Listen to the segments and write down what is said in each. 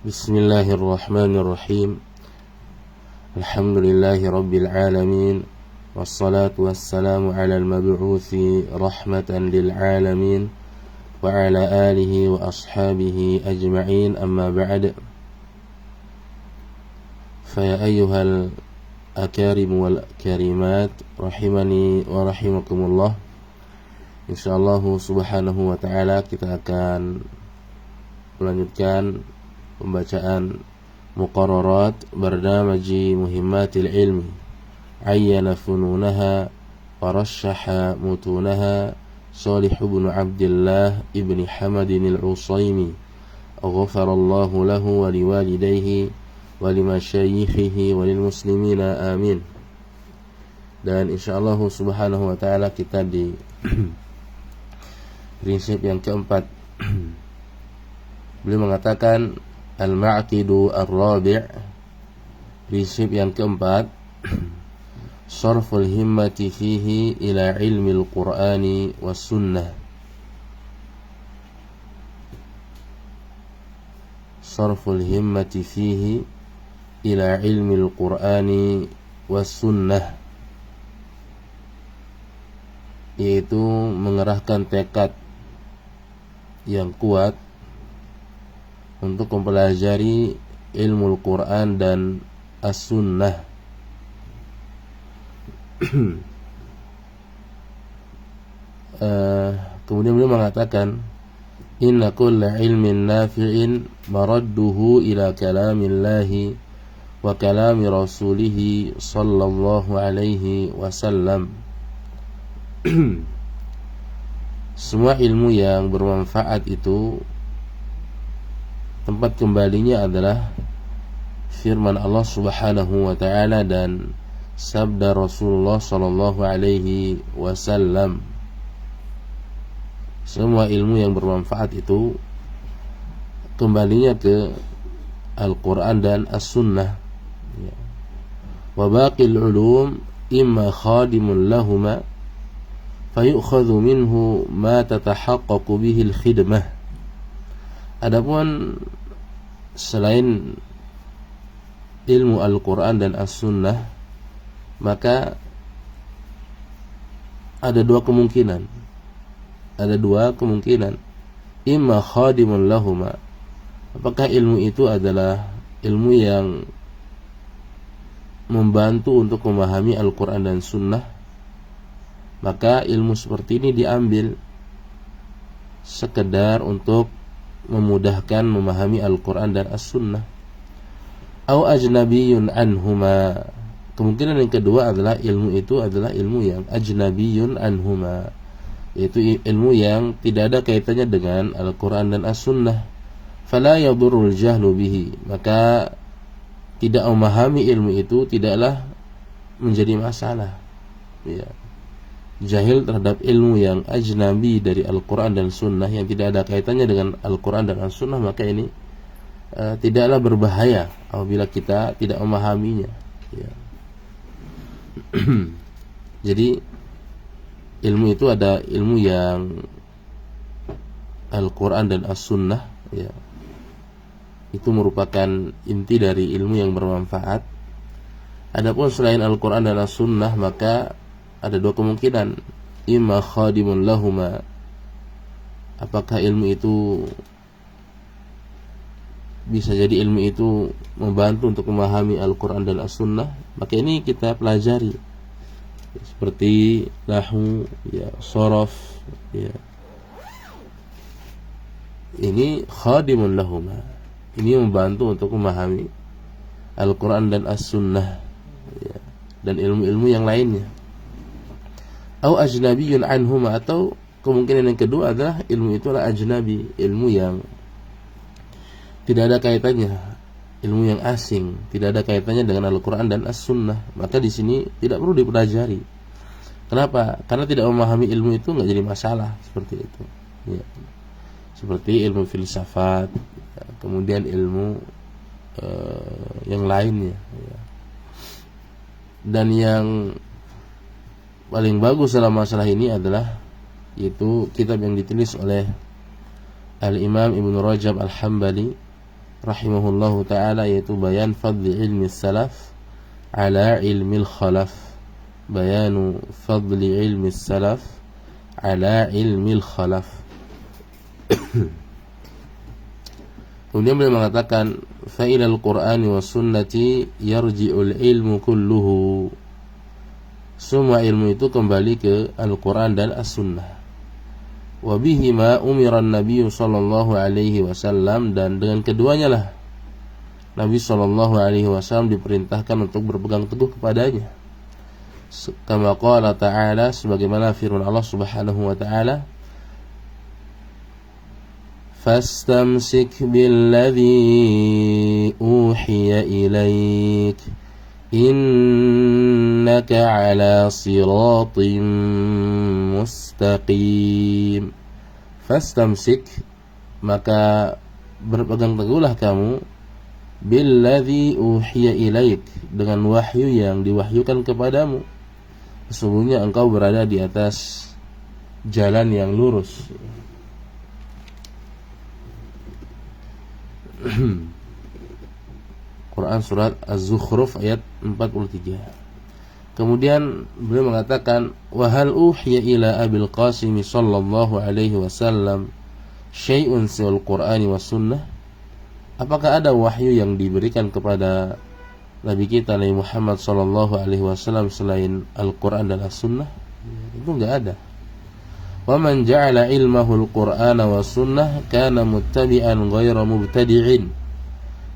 Bismillahirrahmanirrahim. Alhamdulillahi rabbil alamin. Wassalatu wassalamu ala al-mab'uthi rahmatan lil alamin wa ala alihi wa ashabihi ajma'in, amma ba'd. Fa ya ayyuhal akarim wal karimat rahimani wa rahimakumullah. Insyaallah subhanahu wa ta'ala kita akan melanjutkan pembacaan muqarrarat barnamaji muhimmatil ilmi, ayyana fununaha wa rasyaha mutunaha Shalih ibn Abdillah ibn Hamadin al-Usaimi, ghafarallahu lahu wa liwalidayhi wa limasyayikhihi wa lilmuslimina, amin. Dan insyaallah subhanahu wa ta'ala kita di prinsip yang keempat. Beliau mengatakan al-ma'qidu ar-rabi', prinsip yang keempat, sarful himmati fihi ila ilmi al-Qur'ani was sunnah. Sarful himmati fihi ila ilmi al-Qur'ani was sunnah, yaitu mengerahkan tekad yang kuat untuk mempelajari ilmu Al-Quran dan As-Sunnah. Kemudian beliau mengatakan, inna kulla ilmin nafi'in maradduhu ila kalamillahi wa kalami rasulihi sallallahu alaihi wasallam. Semua ilmu yang bermanfaat itu tempat kembalinya adalah firman Allah Subhanahu wa ta'ala dan sabda Rasulullah sallallahu alaihi wasallam. Semua ilmu yang bermanfaat itu kembalinya ke Al-Quran dan As-Sunnah. Wa baqil ulum imma khadimun lahuma fayu'khadhu minhu ma tatahaqqaqu bihi al-khidmah. Adapun selain ilmu Al-Quran dan As-Sunnah, maka ada dua kemungkinan. Imma khadimun lahuma, apakah ilmu itu adalah ilmu yang membantu untuk memahami Al-Quran dan Sunnah, maka ilmu seperti ini diambil sekedar untuk memudahkan memahami Al-Quran dan As-Sunnah. Au ajnabiyun anhuma, kemungkinan yang kedua adalah ilmu itu adalah ilmu yang ajnabiyun anhuma, yaitu ilmu yang tidak ada kaitannya dengan Al-Quran dan As-Sunnah. Fala yadurul jahlu bihi, maka tidak memahami ilmu itu tidaklah menjadi masalah. Ya, jahil terhadap ilmu yang ajnabi dari Al-Quran dan Sunnah, yang tidak ada kaitannya dengan Al-Quran dan As-Sunnah, maka ini tidaklah berbahaya apabila kita tidak memahaminya. Ya. Jadi ilmu itu ada ilmu yang Al-Quran dan As-Sunnah, ya, itu merupakan inti dari ilmu yang bermanfaat. Adapun selain Al-Quran dan As-Sunnah, maka ada dua kemungkinan. Imma khadimun lahuma, apakah ilmu itu bisa jadi ilmu itu membantu untuk memahami Al-Quran dan As-Sunnah, maka ini kita pelajari, seperti nahwu, ya, sharaf, ya. Ini khadimun lahuma, ini membantu untuk memahami Al-Quran dan As-Sunnah, ya, dan ilmu-ilmu yang lainnya. Au ajnabiyun anhuma, atau kemungkinan yang kedua adalah ilmu itu adalah ajnabi, ilmu yang tidak ada kaitannya, ilmu yang asing, tidak ada kaitannya dengan Al-Quran dan As-Sunnah, maka di sini tidak perlu dipelajari. Kenapa? Karena tidak memahami ilmu itu nggak jadi masalah, seperti itu. Ya. Seperti ilmu filsafat, ya, kemudian ilmu yang lainnya. Ya. Dan yang paling bagus dalam masalah ini adalah yaitu kitab yang ditulis oleh Al-Imam Ibn Rajab Al-Hambali rahimahullahu ta'ala, yaitu bayan fadli ilmi salaf ala ilmi khalaf. Bayanu fadli ilmi salaf ala ilmi khalaf. Kemudian beliau mengatakan fa ilal qur'ani was sunnati yarji'ul ilmu kulluhu. Semua ilmu itu kembali ke Al-Qur'an dan As-Sunnah. Wa bihima umira an-nabiy sallallahu alaihi wasallam, dan dengan keduanya lah Nabi sallallahu alaihi wasallam diperintahkan untuk berpegang teguh kepadanya. Kama qala ta'ala, sebagaimana firman Allah Subhanahu wa ta'ala, fastamsik billadzi uhiya ilaik innaka ala siratim mustaqim. Fastamsik, maka berpegang teguhlah kamu, billadzi uhiya ilaik, dengan wahyu yang diwahyukan kepadamu. Sesungguhnya engkau berada di atas jalan yang lurus. Quran surat Az-Zukhruf ayat 43. Kemudian beliau mengatakan, wa hal uhiya ila Abil Qasim sallallahu alaihi wasallam syai'un siwal Qur'ani was sunnah. Apakah ada wahyu yang diberikan kepada Nabi kita Nabi Muhammad sallallahu alaihi wasallam selain Al-Qur'an dan As-Sunnah? Itu enggak ada. Wa man ja'ala ilmahu al-Qur'ana was sunnah kana muttabi'an ghayra mubtadi'in.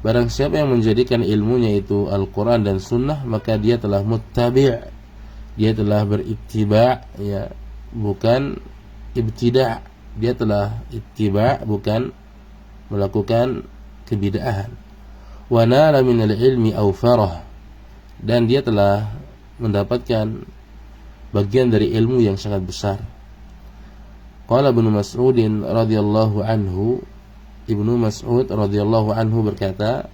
Barang siapa yang menjadikan ilmunya itu Al-Qur'an dan Sunnah, maka dia telah muttabi', dia telah berittiba', ya, bukan ibtida'. Dia telah ittiba', bukan melakukan kebid'ahan. Wa nala minal ilmi awfarah, dan dia telah mendapatkan bagian dari ilmu yang sangat besar. Qala Ibnu Mas'udin radhiyallahu anhu, Ibnu Mas'ud radhiyallahu anhu berkata,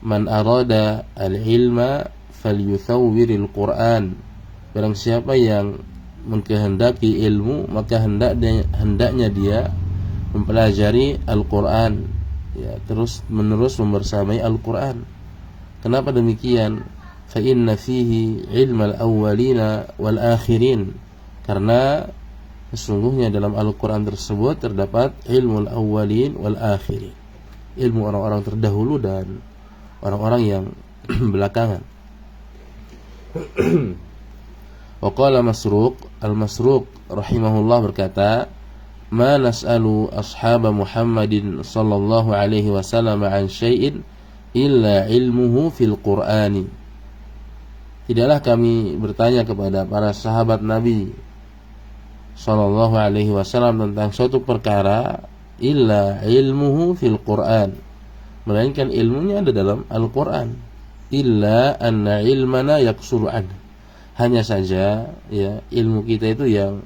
man arada al-ilma falyuthawwiril Qur'an. Barang siapa yang mengkehendaki ilmu, maka hendaknya dia mempelajari Al-Qur'an, ya, terus menerus membersamai Al-Qur'an. Kenapa demikian? Fa inna fihi ilmal awwalina wal akhirin. Karena sesungguhnya dalam Al-Qur'an tersebut terdapat ilmu al-awwalin wal akhirin, ilmu orang-orang terdahulu dan orang-orang yang belakangan. Wa qala Masruq, Al-Masruq rahimahullah berkata, ma nas'alu ashab Muhammadin sallallahu alaihi wasallam an syai'in illa ilmuhu fil Qur'ani. Tidaklah kami bertanya kepada para sahabat Nabi sallallahu alaihi wasallam tentang suatu perkara illa ilmuhu fil Qur'an, melainkan ilmunya ada dalam Al-Qur'an. Illa anna ilmana yaksuru an, hanya saja, ya, ilmu kita itu yang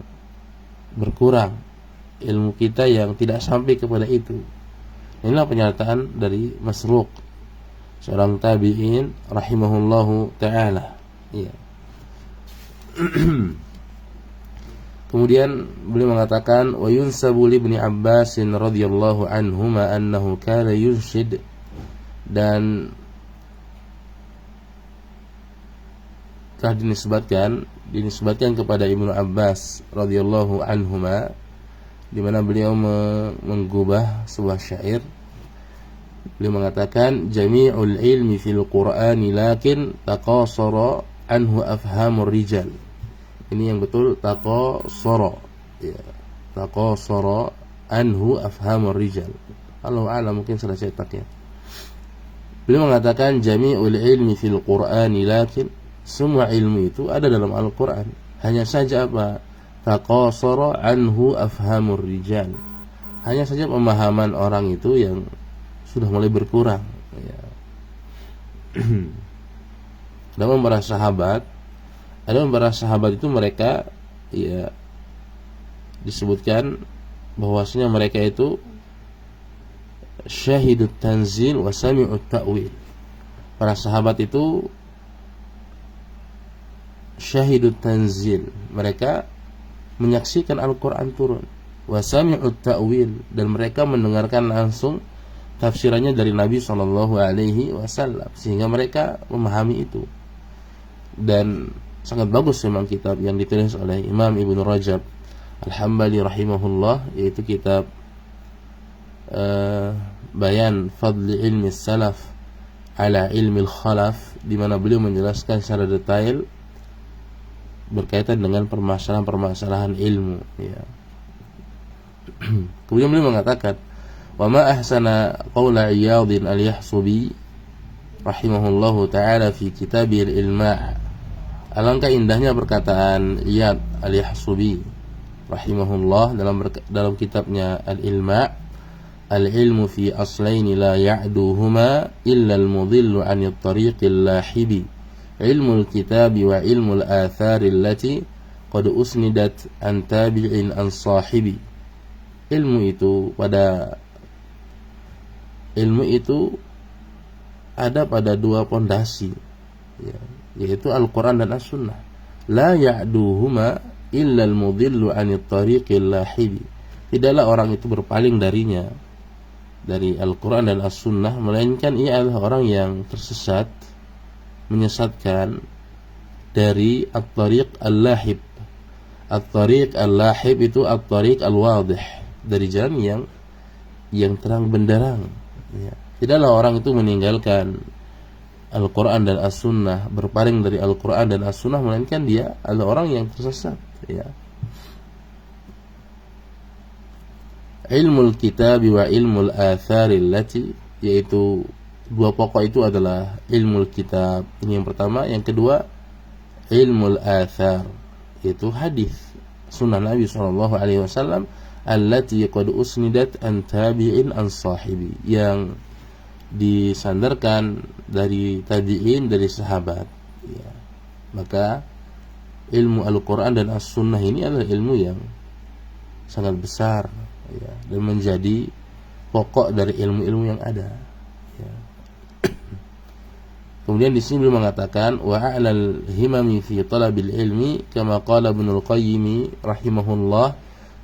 berkurang, ilmu kita yang tidak sampai kepada itu. Inilah pernyataan dari Masruq, seorang tabi'in rahimahullahu ta'ala, ya. Kemudian beliau mengatakan, wa yunsabu li Ibnu Abbas radhiyallahu anhuma annahu kana yunshid, dan telah dinisbatkan kepada Ibnu Abbas radhiyallahu anhuma, di mana beliau menggubah sebuah syair. Beliau mengatakan, jami'ul ilmi fil Qur'ani lakin taqasara anhu afhamur rijal. Ini yang betul, taqasara, ya, taqasara anhu afhamur rijal. Allahu a'lam, mungkin salah cetak, ya. Beliau mengatakan jami'ul ilmi fil Qur'ani lakin, semua ilmu itu ada dalam Al-Qur'an, hanya saja apa? Taqasara anhu afhamur rijal, hanya saja pemahaman orang itu yang sudah mulai berkurang, ya. Dalam para sahabat, itu mereka, ya, disebutkan bahwasanya mereka itu syahidut tanzil wa sami'ut ta'wil. Para sahabat itu syahidut tanzil, mereka menyaksikan Al-Qur'an turun, wa sami'ut ta'wil, dan mereka mendengarkan langsung tafsirannya dari Nabi Shallallahu Alaihi Wasallam, sehingga mereka memahami itu. Dan sangat bagus memang kitab yang ditulis oleh Imam Ibnu Rajab Al-Hambali rahimahullah, yaitu kitab Bayan Fadli Ilmi Salaf ala Ilmi Khalaf, di mana beliau menjelaskan secara detail berkaitan dengan permasalahan-permasalahan ilmu, ya. Kemudian beliau mengatakan, wa ma ahsana qawla Iyadin al-Yahsubi rahimahullahu ta'ala fi kitabil Ilma'. Alangkah indahnya perkataan Iyad al-Yahsubi rahimahullah dalam kitabnya Al-Ilma', al-ilmu fi aslaini la ya'duhuma illa al-mudhillu 'anil tariqil lahibi, ilmu al-kitabi wa ilmu al-athari allati qad usnidat an tabi'in an sahibi. Ilmu itu ada pada dua pondasi, ya, yaitu Al-Quran dan As-Sunnah. La ya'duhuma illa al-mudhillu 'anit tariqil lahibi. Tidaklah orang itu berpaling darinya, dari Al-Quran dan As-Sunnah, melainkan ia adalah orang yang tersesat, menyesatkan dari at-tariq al-lahib. At-tariq al-lahib itu at-tariq al-wadih, dari jalan yang terang benderang, ya. Tidaklah orang itu meninggalkan Al-Quran dan As-Sunnah, berpaling dari Al-Quran dan As-Sunnah, melainkan dia adalah orang yang tersesat, ya. Ilmul kitab wa ilmul athari allati, yaitu dua pokok itu adalah ilmul kitab, ini yang pertama. Yang kedua, ilmul athar, yaitu hadis sunnah Nabi SAW, allati qad usnidat an tabi'in an sahibi, yang disandarkan dari tabi'in, dari sahabat, ya. Maka ilmu Al-Quran dan As-Sunnah ini adalah ilmu yang sangat besar, ya, dan menjadi pokok dari ilmu-ilmu yang ada, ya. Kemudian di sini beliau mengatakan, wa a'lal himami fi talabil ilmi kama qala Ibnul Qayyim rahimahullah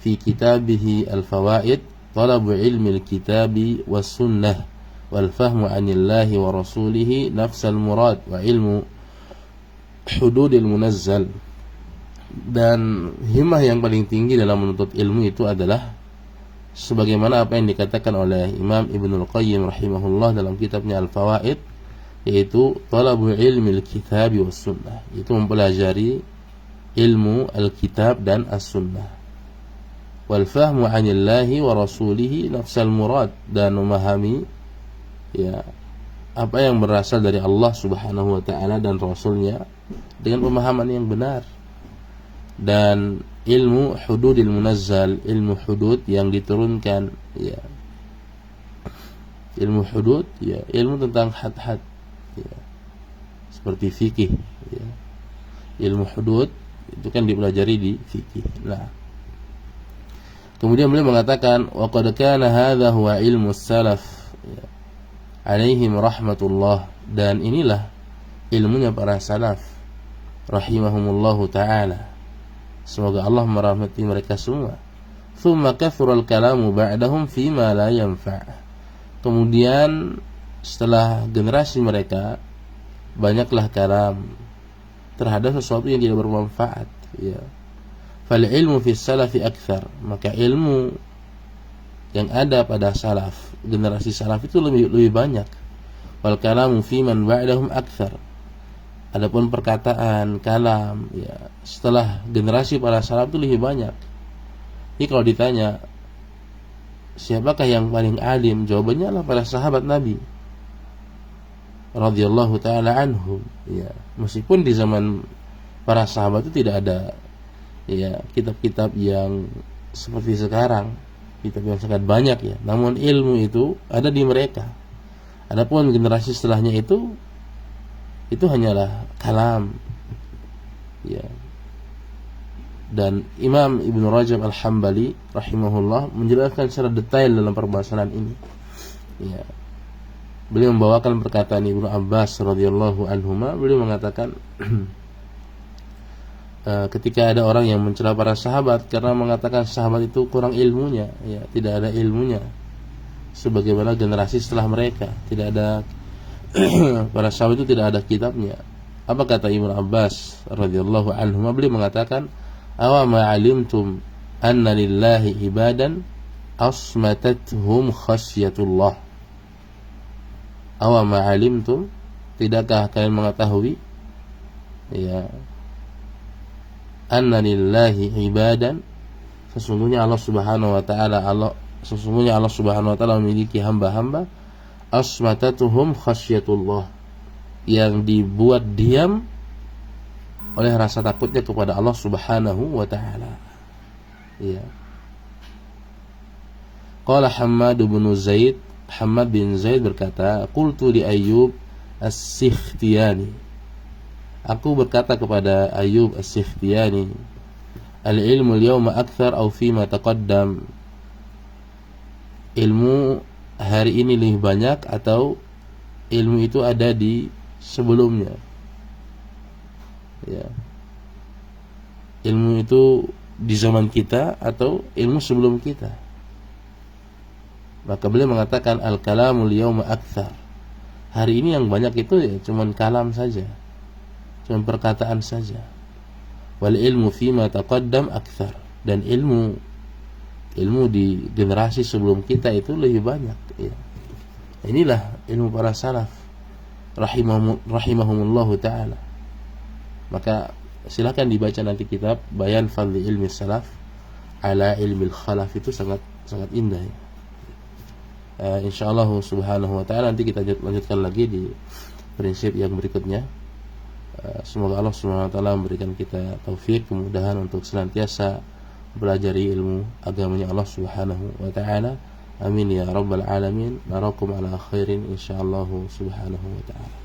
fi kitabih al-fawaid, talabu ilmi al-kitabi was sunnah wal fahmu 'anillahi wa rasulihi nafsal murad wa ilmu hududil munazzal. Dan himmah yang paling tinggi dalam menuntut ilmu itu adalah sebagaimana apa yang dikatakan oleh Imam Ibnul Qayyim rahimahullah dalam kitabnya Al-Fawaid, yaitu talabu ilmi al-kitabi was sunnah, itu mempelajari ilmu al-kitab dan as-sunnah, wal fahmu 'anillahi wa rasulihi nafsal murad, dan memahami, ya, apa yang berasal dari Allah Subhanahu wa ta'ala dan Rasulnya dengan pemahaman yang benar. Dan ilmu hududil munazzal, ilmu hudud yang diturunkan, ya. Ilmu hudud, ya, ilmu tentang had-had, ya, seperti fikih, ya. Ilmu hudud itu kan dipelajari di fikih. Nah, kemudian beliau mengatakan, wa qad kana hadza huwa ilmu salaf, ya, alaihim rahmatullah, dan inilah ilmunya para salaf rahimahumullahu ta'ala, semoga Allah merahmati mereka semua. Thumma kathural kalamu ba'dahum fima la yanfa'. Kemudian setelah generasi mereka, banyaklah kalam terhadap sesuatu yang tidak bermanfaat, ya. Fal ilmu fi salafi akthar, maka ilmu yang ada pada salaf, generasi salaf itu lebih banyak. Wal kalamu fi man ba'dahum akthar. Adapun perkataan, kalam, ya, setelah generasi para salaf itu lebih banyak. Jadi kalau ditanya siapakah yang paling alim, jawabannya adalah para sahabat Nabi radhiyallahu taala anhum, ya. Meskipun di zaman para sahabat itu tidak ada, ya, kitab-kitab yang seperti sekarang, kitab yang sangat banyak, ya, namun ilmu itu ada di mereka. Adapun generasi setelahnya itu hanyalah kalam, ya. Dan Imam Ibnu Rajab Al-Hambali rahimahullah menjelaskan secara detail dalam permasalahan ini, ya. Beliau membawakan perkataan Ibnu Abbas radhiyallahu anhuma. Beliau mengatakan ketika ada orang yang mencela para sahabat karena mengatakan sahabat itu kurang ilmunya, ya, tidak ada ilmunya sebagaimana generasi setelah mereka. Tidak ada para sahabat itu tidak ada kitabnya. Apa kata Ibnu Abbas radhiyallahu anhu? Beliau mengatakan, "Awa ma 'alimtum anna lillahi ibadan asmatathum khasyatullah." Awa ma 'alimtum, tidakkah kalian mengetahui, ya, anna lillahi ibadan, sesungguhnya Allah Subhanahu wa taala memiliki hamba-hamba asmatatuhum khasyatullah, yang dibuat diam oleh rasa takutnya kepada Allah Subhanahu wa taala. Ya. Qala Hammad bin Zaid berkata, qultu li Ayyub As-Sikhtiyani, aku berkata kepada Ayyub As-Sikhtiyani, al-ilmu al-yawma akthar aw fima taqaddam, ilmu hari ini lebih banyak atau ilmu itu ada di sebelumnya. Ya. Ilmu itu di zaman kita atau ilmu sebelum kita. Maka beliau mengatakan al-kalamul yawma akthar. Hari ini yang banyak itu ya cuman kalam saja, cuman perkataan saja. Wal ilmu fima taqaddam akthar, dan ilmu di generasi sebelum kita itu lebih banyak, ya. Inilah ilmu para salaf rahimahumullahu taala. Maka silakan dibaca nanti kitab Bayan Fadli Ilmi Salaf ala Ilmi Khalaf, itu sangat indah, ya. Insyaallah subhanahu wa ta'ala nanti kita lanjutkan lagi di prinsip yang berikutnya. Semoga Allah subhanahu wa ta'ala memberikan kita taufik, kemudahan untuk senantiasa belajar ilmu agamanya Allah subhanahu wa ta'ala. Amin ya rabbal alamin. Narakum ala khairin insyaallah subhanahu wa ta'ala.